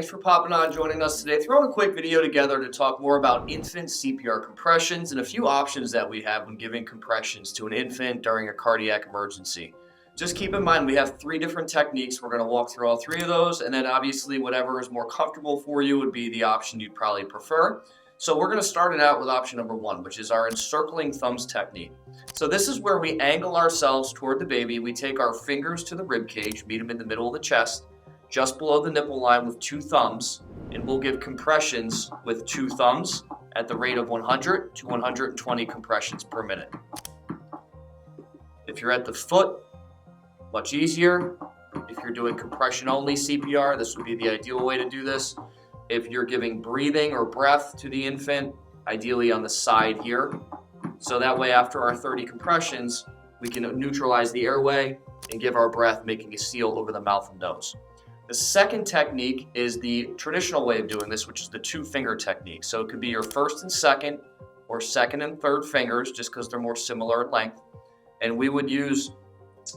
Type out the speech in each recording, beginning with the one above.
Thanks for popping on, joining us today. Throwing a quick video together to talk more about infant CPR compressions and a few options that we have when giving compressions to an infant during a cardiac emergency. Just keep in mind we have 3 different techniques. We're going to walk through all 3 of those, and then obviously whatever is more comfortable for you would be the option you'd probably prefer. So we're going to start it out with option number 1, which is our encircling thumbs technique. So this is where we angle ourselves toward the baby. We take our fingers to the rib cage, meet them in the middle of the chest, just below the nipple line with 2 thumbs, and we'll give compressions with 2 thumbs at the rate of 100 to 120 compressions per minute. If you're at the foot, much easier. If you're doing compression only CPR, this would be the ideal way to do this. If you're giving breathing or breath to the infant, ideally on the side here. So that way after our 30 compressions, we can neutralize the airway and give our breath, making a seal over the mouth and nose. The second technique is the traditional way of doing this, which is the 2-finger technique. So it could be your first and second, or second and third fingers, just because they're more similar in length. And we would use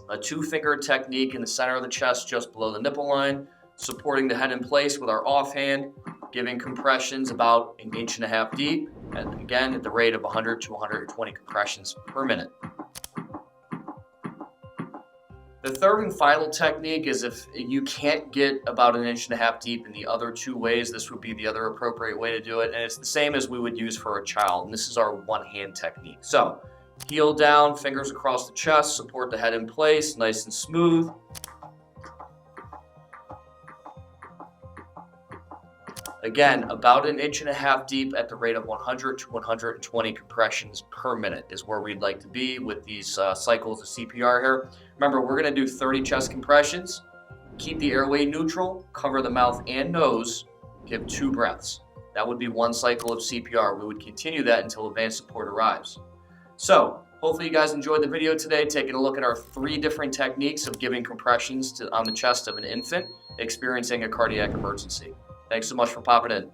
a 2-finger technique in the center of the chest, just below the nipple line, supporting the head in place with our offhand, giving compressions about 1.5 inches deep, and again at the rate of 100 to 120 compressions per minute. The third and final technique is if you can't get about 1.5 inches deep in the other 2 ways, this would be the other appropriate way to do it. And it's the same as we would use for a child. And this is our 1-hand technique. So heel down, fingers across the chest, support the head in place, nice and smooth. Again, about 1.5 inches deep at the rate of 100 to 120 compressions per minute is where we'd like to be with these cycles of CPR here. Remember, we're going to do 30 chest compressions, keep the airway neutral, cover the mouth and nose, give 2 breaths. That would be 1 cycle of CPR. We would continue that until advanced support arrives. So, hopefully you guys enjoyed the video today, taking a look at our 3 different techniques of giving compressions on the chest of an infant experiencing a cardiac emergency. Thanks so much for popping in.